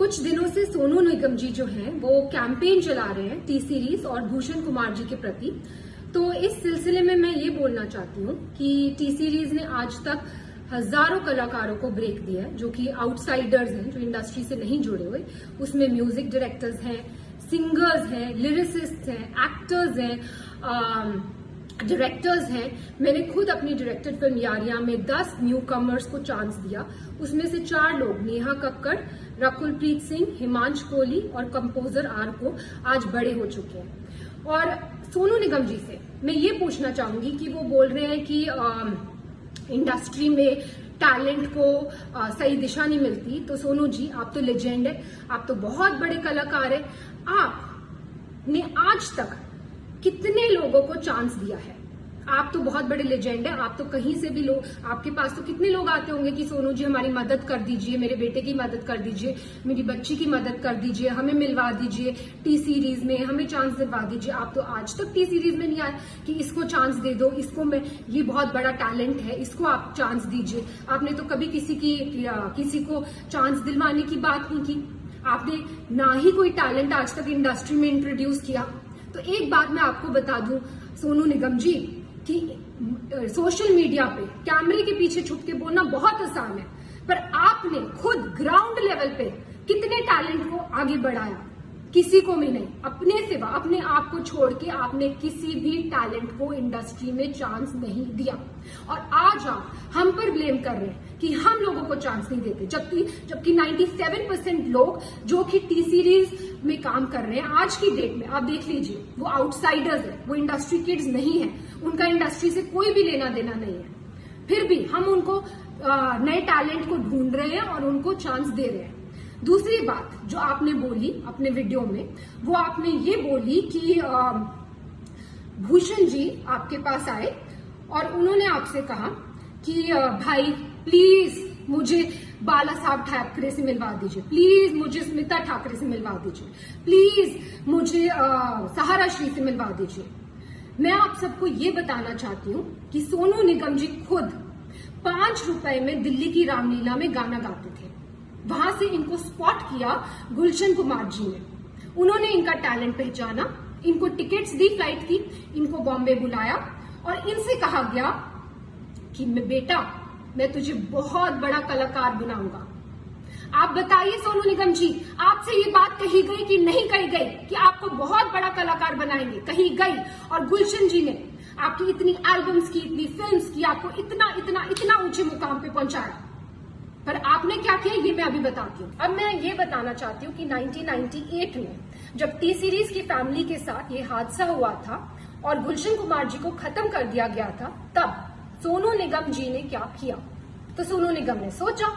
कुछ दिनों से सोनू निगम जी जो हैं वो कैंपेन चला रहे हैं टी सीरीज और भूषण कुमार जी के प्रति। तो इस सिलसिले में मैं ये बोलना चाहती हूँ कि टी सीरीज ने आज तक हजारों कलाकारों को ब्रेक दिया है जो कि आउटसाइडर्स हैं, जो इंडस्ट्री से नहीं जुड़े हुए। उसमें म्यूजिक डायरेक्टर्स हैं, सिंगर्स हैं, लिरिसिस्ट हैं, एक्टर्स हैं, डायरेक्टर्स हैं। मैंने खुद अपनी डायरेक्टेड फिल्म यारियां में 10 न्यू कमर्स को चांस दिया। उसमें से 4 लोग, नेहा कक्कड़, रकुलप्रीत सिंह, हिमांश कोहली और कंपोजर आर को आज बड़े हो चुके हैं। और सोनू निगम जी से मैं ये पूछना चाहूंगी कि वो बोल रहे हैं कि इंडस्ट्री में टैलेंट को सही दिशा नहीं मिलती। तो सोनू जी, आप तो लेजेंड है, आप तो बहुत बड़े कलाकार है। आपने आज तक कितने लोगों को चांस दिया है? आप तो बहुत बड़े लेजेंड है, आप तो कहीं से भी लोग, आपके पास तो कितने लोग आते होंगे कि सोनू जी हमारी मदद कर दीजिए, मेरे बेटे की मदद कर दीजिए, मेरी बच्ची की मदद कर दीजिए, हमें मिलवा दीजिए टी सीरीज में, हमें चांस दिलवा दीजिए। आप तो आज तक टी सीरीज में नहीं आए कि इसको चांस दे दो, इसको मैं, ये बहुत बड़ा टैलेंट है, इसको आप चांस दीजिए। आपने तो कभी किसी को चांस दिलवाने की बात नहीं की। आपने ना ही कोई टैलेंट आज तक इंडस्ट्री में इंट्रोड्यूस किया। तो एक बात मैं आपको बता दूं सोनू निगम जी कि सोशल मीडिया पे कैमरे के पीछे छुप के बोलना बहुत आसान है, पर आपने खुद ग्राउंड लेवल पे कितने टैलेंट को आगे बढ़ाया? किसी को भी नहीं। अपने सिवा, अपने आप को छोड़ के आपने किसी भी टैलेंट को इंडस्ट्री में चांस नहीं दिया। और आज आप हम पर ब्लेम कर रहे हैं कि हम लोगों को चांस नहीं देते, जबकि 97% लोग जो कि टी सीरीज में काम कर रहे हैं आज की डेट में, आप देख लीजिए, वो आउटसाइडर्स है, वो इंडस्ट्री किड्स नहीं है, उनका इंडस्ट्री से कोई भी लेना देना नहीं है। फिर भी हम उनको नए टैलेंट को ढूंढ रहे हैं और उनको चांस दे रहे हैं। दूसरी बात जो आपने बोली अपने वीडियो में, वो आपने ये बोली कि भूषण जी आपके पास आए और उन्होंने आपसे कहा कि भाई प्लीज मुझे बाला साहब ठाकरे से मिलवा दीजिए, प्लीज मुझे स्मिता ठाकरे से मिलवा दीजिए, प्लीज मुझे सहारा श्री से मिलवा दीजिए। मैं आप सबको ये बताना चाहती हूँ कि सोनू निगम जी खुद 5 रुपए में दिल्ली की रामलीला में गाना गाते थे। वहां से इनको स्पॉट किया गुलशन कुमार जी ने। उन्होंने इनका टैलेंट पहचाना, इनको टिकट्स दी फ्लाइट की, इनको बॉम्बे बुलाया और इनसे कहा गया कि बेटा मैं तुझे बहुत बड़ा कलाकार बनाऊंगा। आप बताइए सोनू निगम जी, आपसे ये बात कही गई कि नहीं कही गई कि आपको बहुत बड़ा कलाकार बनाएंगे? कही गई। और गुलशन जी ने आपकी इतनी एल्बम्स की, इतनी फिल्म्स की, आपको इतना इतना इतना ऊंचे मुकाम पे पहुंचाया। पर आपने क्या किया ये मैं अभी बताती हूँ। अब मैं ये बताना चाहती हूँ कि 1998 में जब टी सीरीज की फैमिली के साथ ये हादसा हुआ था और गुलशन कुमार जी को खत्म कर दिया गया था, तब सोनू निगम जी ने क्या किया? तो सोनू निगम ने सोचा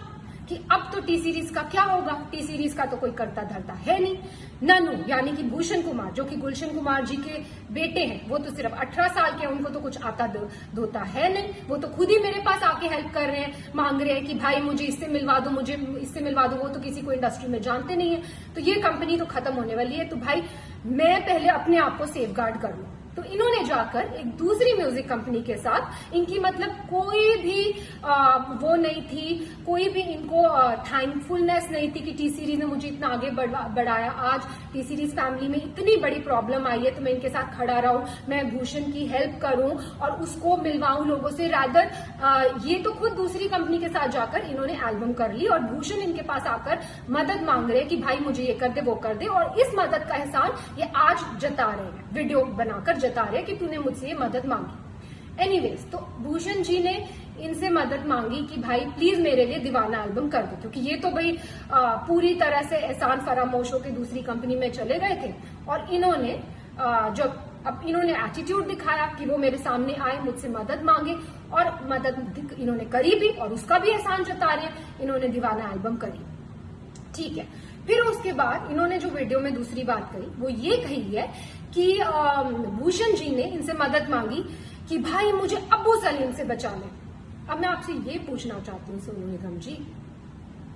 कि अब तो टी सीरीज का क्या होगा, टी सीरीज का तो कोई करता धरता है नहीं। ननू यानी कि भूषण कुमार, जो कि गुलशन कुमार जी के बेटे हैं, वो तो सिर्फ 18 साल के हैं, उनको तो कुछ आता धोता है नहीं। वो तो खुद ही मेरे पास आके हेल्प कर रहे हैं, मांग रहे हैं कि भाई मुझे इससे मिलवा दो, मुझे इससे मिलवा दो। वो तो किसी को इंडस्ट्री में जानते नहीं है। तो ये कंपनी तो खत्म होने वाली है, तो भाई मैं पहले अपने आप को सेफ गार्ड कर लूं। तो इन्होंने जाकर एक दूसरी म्यूजिक कंपनी के साथ, इनकी मतलब कोई भी वो नहीं थी, कोई भी इनको थैंकफुलनेस नहीं थी कि टी सीरीज ने मुझे इतना आगे बढ़ाया। आज टी सीरीज फैमिली में इतनी बड़ी प्रॉब्लम आई है तो मैं इनके साथ खड़ा रहूं, मैं भूषण की हेल्प करूं और उसको मिलवाऊं लोगों से। रादर ये तो खुद दूसरी कंपनी के साथ जाकर इन्होंने एल्बम कर ली और भूषण इनके पास आकर मदद मांग रहे हैं कि भाई मुझे ये कर दे, वो कर दे। और इस मदद का एहसान ये आज जता रहे हैं, वीडियो बनाकर जता रहे हैं कि तूने मुझसे ये मदद मांगी। एनीवेज, तो भूषण जी ने इनसे मदद मांगी कि भाई प्लीज मेरे लिए दीवाना एल्बम कर दो, क्योंकि ये तो भाई पूरी तरह से एहसान फरामोश होकर दूसरी कंपनी में चले गए थे। और इन्होंने अब इन्होंने एटीट्यूड दिखाया कि वो मेरे सामने आए, मुझसे मदद मांगे और मदद इन्होंने करी भी और उसका भी एहसान जता रहे हैं। इन्होंने दीवाना एल्बम करी, ठीक है। फिर उसके बाद इन्होंने जो वीडियो में दूसरी बात कही वो ये कही है कि भूषण जी ने इनसे मदद मांगी कि भाई मुझे अब्बू सलीम से बचा ले। अब मैं आपसे ये पूछना चाहती हूँ सोनू निगम जी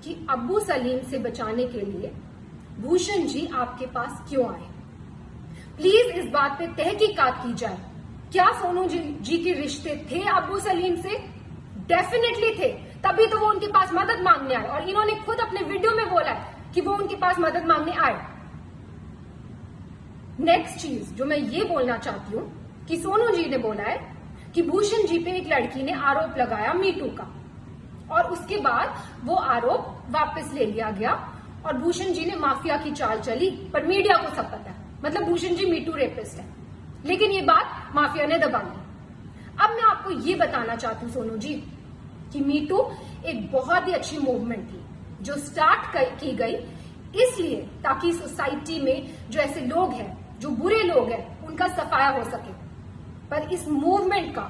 कि अब्बू सलीम से बचाने के लिए भूषण जी आपके पास क्यों आए? प्लीज इस बात पे तहकीकात की जाए। क्या सोनू जी के रिश्ते थे अब्बू सलीम से? डेफिनेटली थे, तभी तो वो उनके पास मदद मांगने आए। और इन्होंने खुद अपने वीडियो में बोला है कि वो उनके पास मदद मांगने आए। नेक्स्ट चीज जो मैं ये बोलना चाहती हूँ कि सोनू जी ने बोला है कि भूषण जी पे एक लड़की ने आरोप लगाया मीटू का, और उसके बाद वो आरोप वापस ले लिया गया और भूषण जी ने माफिया की चाल चली, पर मीडिया को सब पता है, मतलब भूषण जी मीटू रेपिस्ट है, लेकिन ये बात माफिया ने दबा ली। अब मैं आपको ये बताना चाहती हूँ सोनू जी कि मीटू एक बहुत ही अच्छी मूवमेंट थी जो स्टार्ट की गई इसलिए ताकि सोसाइटी में जो ऐसे लोग हैं, जो बुरे लोग हैं, उनका सफाया हो सके। पर इस मूवमेंट का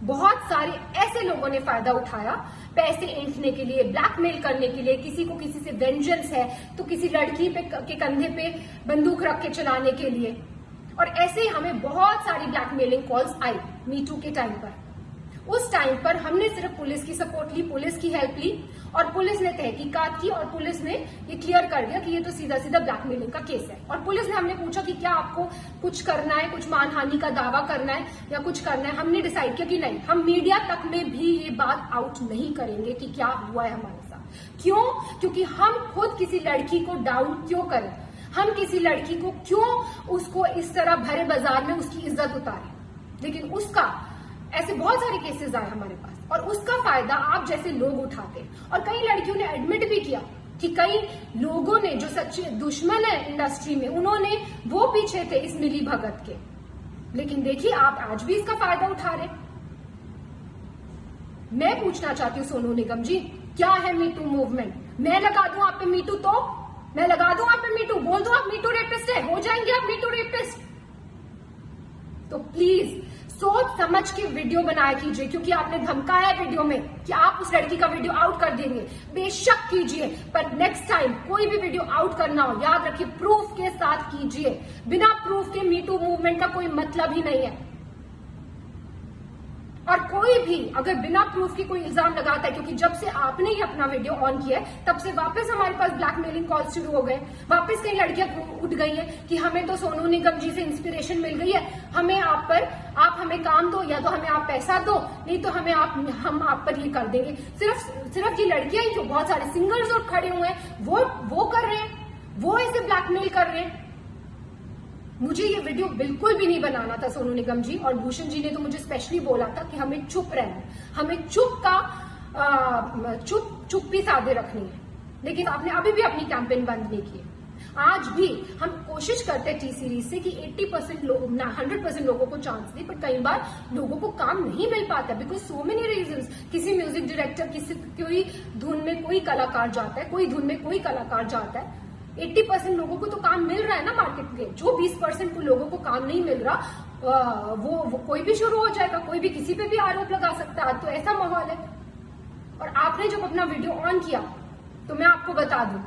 बहुत सारे ऐसे लोगों ने फायदा उठाया, पैसे ऐंठने के लिए, ब्लैकमेल करने के लिए, किसी को किसी से वेंजेंस है तो किसी लड़की के कंधे पे बंदूक रख के चलाने के लिए, और ऐसे ही हमें बहुत सारी ब्लैकमेलिंग कॉल्स आई मीटू के टाइम पर। उस टाइम पर हमने सिर्फ पुलिस की सपोर्ट ली, पुलिस की हेल्प ली, और पुलिस ने तहकीकात की और पुलिस ने ये क्लियर कर दिया कि ये तो सीधा सीधा ब्लैकमेलिंग का केस है। और पुलिस ने हमने पूछा कि क्या आपको कुछ करना है, कुछ मानहानि का दावा करना है या कुछ करना है। हमने डिसाइड किया कि नहीं, हम मीडिया तक में भी ये बात आउट नहीं करेंगे कि क्या हुआ है हमारे साथ। क्यों? क्योंकि हम खुद किसी लड़की को डाउन क्यों करें, हम किसी लड़की को क्यों उसको इस तरह भरे बाजार में उसकी इज्जत उतारें। लेकिन उसका ऐसे बहुत सारे केसेस आए हमारे पास, और उसका फायदा आप जैसे लोग उठाते। और कई लड़कियों ने एडमिट भी किया कि कई लोगों ने जो सच्चे दुश्मन है इंडस्ट्री में, उन्होंने वो पीछे थे इस मिली भगत के, लेकिन देखिए आप आज भी इसका फायदा उठा रहे। मैं पूछना चाहती हूँ सोनू निगम जी, क्या है मीटू मूवमेंट? मैं लगा दूं आप पे मीटू, तो मैं लगा दूं आप पे मीटू, बोल दूं आप मीटू रेपिस्ट है, हो जाएंगे आप मीटू रेपिस्ट। तो प्लीज सोच समझ के वीडियो बनाया कीजिए, क्योंकि आपने धमकाया वीडियो में कि आप उस लड़की का वीडियो आउट कर देंगे। बेशक कीजिए, पर नेक्स्ट टाइम कोई भी वीडियो आउट करना हो, याद रखिए प्रूफ के साथ कीजिए। बिना प्रूफ के मीटू मूवमेंट का कोई मतलब ही नहीं है। और कोई भी अगर बिना प्रूफ के कोई इल्जाम लगाता है, क्योंकि जब से आपने ही अपना वीडियो ऑन किया है तब से वापस हमारे पास ब्लैकमेलिंग कॉल शुरू हो गए, वापस कई लड़कियां उठ गई हैं कि हमें तो सोनू निगम जी से इंस्पिरेशन मिल गई है, हमें आप हमें काम दो, या तो हमें आप पैसा दो, नहीं तो हम आप पर ये कर देंगे। सिर्फ ये लड़कियां ही, जो बहुत सारे सिंगर्स और खड़े हुए हैं वो कर रहे हैं, वो ऐसे ब्लैकमेल कर रहे हैं। मुझे ये वीडियो बिल्कुल भी नहीं बनाना था सोनू निगम जी, और भूषण जी ने तो मुझे स्पेशली बोला था कि हमें चुप रहना है, हमें चुप्पी साधे रखनी है, लेकिन आपने अभी भी अपनी कैंपेन बंद नहीं की। आज भी हम कोशिश करते हैं टी सीरीज से कि 80% लोग 100% लोगों को चांस दे, पर कई बार लोगों को काम नहीं मिल पाता बिकॉज सो मेनी रीजंस। किसी म्यूजिक डायरेक्टर, कोई धुन में कोई कलाकार जाता है, कोई धुन में कोई कलाकार जाता है। 80% लोगों को तो काम मिल रहा है ना मार्केट में, जो 20% को लोगों को काम नहीं मिल रहा वो कोई भी शुरू हो जाएगा, कोई भी किसी पे भी आरोप लगा सकता है। तो ऐसा माहौल है। और आपने जब अपना वीडियो ऑन किया तो मैं आपको बता दूं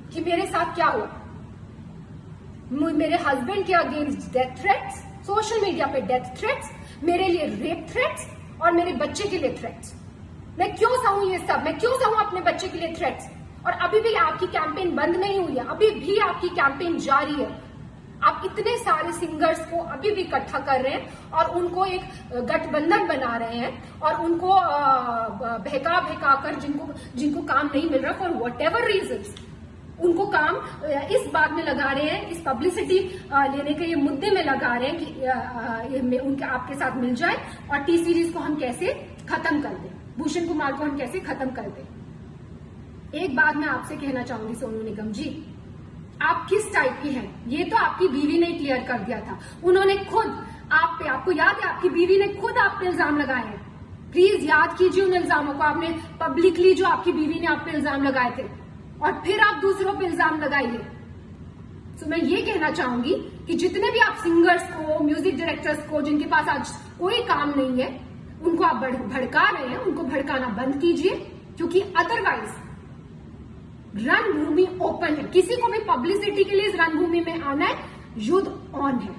कि मेरे साथ क्या हुआ। मेरे हस्बैंड के against death threats, social media पे डेथ थ्रेट्स, मेरे लिए रेप थ्रेट्स और मेरे बच्चे के लिए थ्रेट्स। मैं क्यों सहूं ये सब? मैं क्यों सहूं अपने बच्चे के लिए थ्रेट्स? और अभी भी आपकी कैंपेन बंद नहीं हुई है, अभी भी आपकी कैंपेन जारी है। आप इतने सारे सिंगर्स को अभी भी इकट्ठा कर रहे हैं और उनको एक गठबंधन बना रहे हैं और उनको बहका कर जिनको काम नहीं मिल रहा फॉर वट एवर रीजन, उनको काम इस बात में लगा रहे हैं, इस पब्लिसिटी लेने के ये मुद्दे में लगा रहे हैं कि उनके आपके साथ मिल जाए और टी सीरीज को हम कैसे खत्म कर दें, भूषण कुमार को हम कैसे खत्म कर दें। एक बात मैं आपसे कहना चाहूंगी सोनू निगम जी, आप किस टाइप की हैं ये तो आपकी बीवी ने क्लियर कर दिया था। उन्होंने खुद आप पे, आपको याद है, आपकी बीवी ने खुद आप पे इल्जाम लगाए हैं। प्लीज याद कीजिए उन इल्जामों को। आपने पब्लिकली जो आपकी बीवी ने आप पे इल्जाम लगाए थे और फिर आप दूसरों पे इल्जाम लगाइए। तो मैं ये कहना चाहूंगी कि जितने भी आप सिंगर्स को, म्यूजिक डायरेक्टर्स को, जिनके पास आज कोई काम नहीं है, उनको आप भड़का रहे हैं, उनको भड़काना बंद कीजिए, क्योंकि अदरवाइज रणभूमि ओपन है। किसी को भी पब्लिसिटी के लिए इस रणभूमि में आना है, युद्ध ऑन है।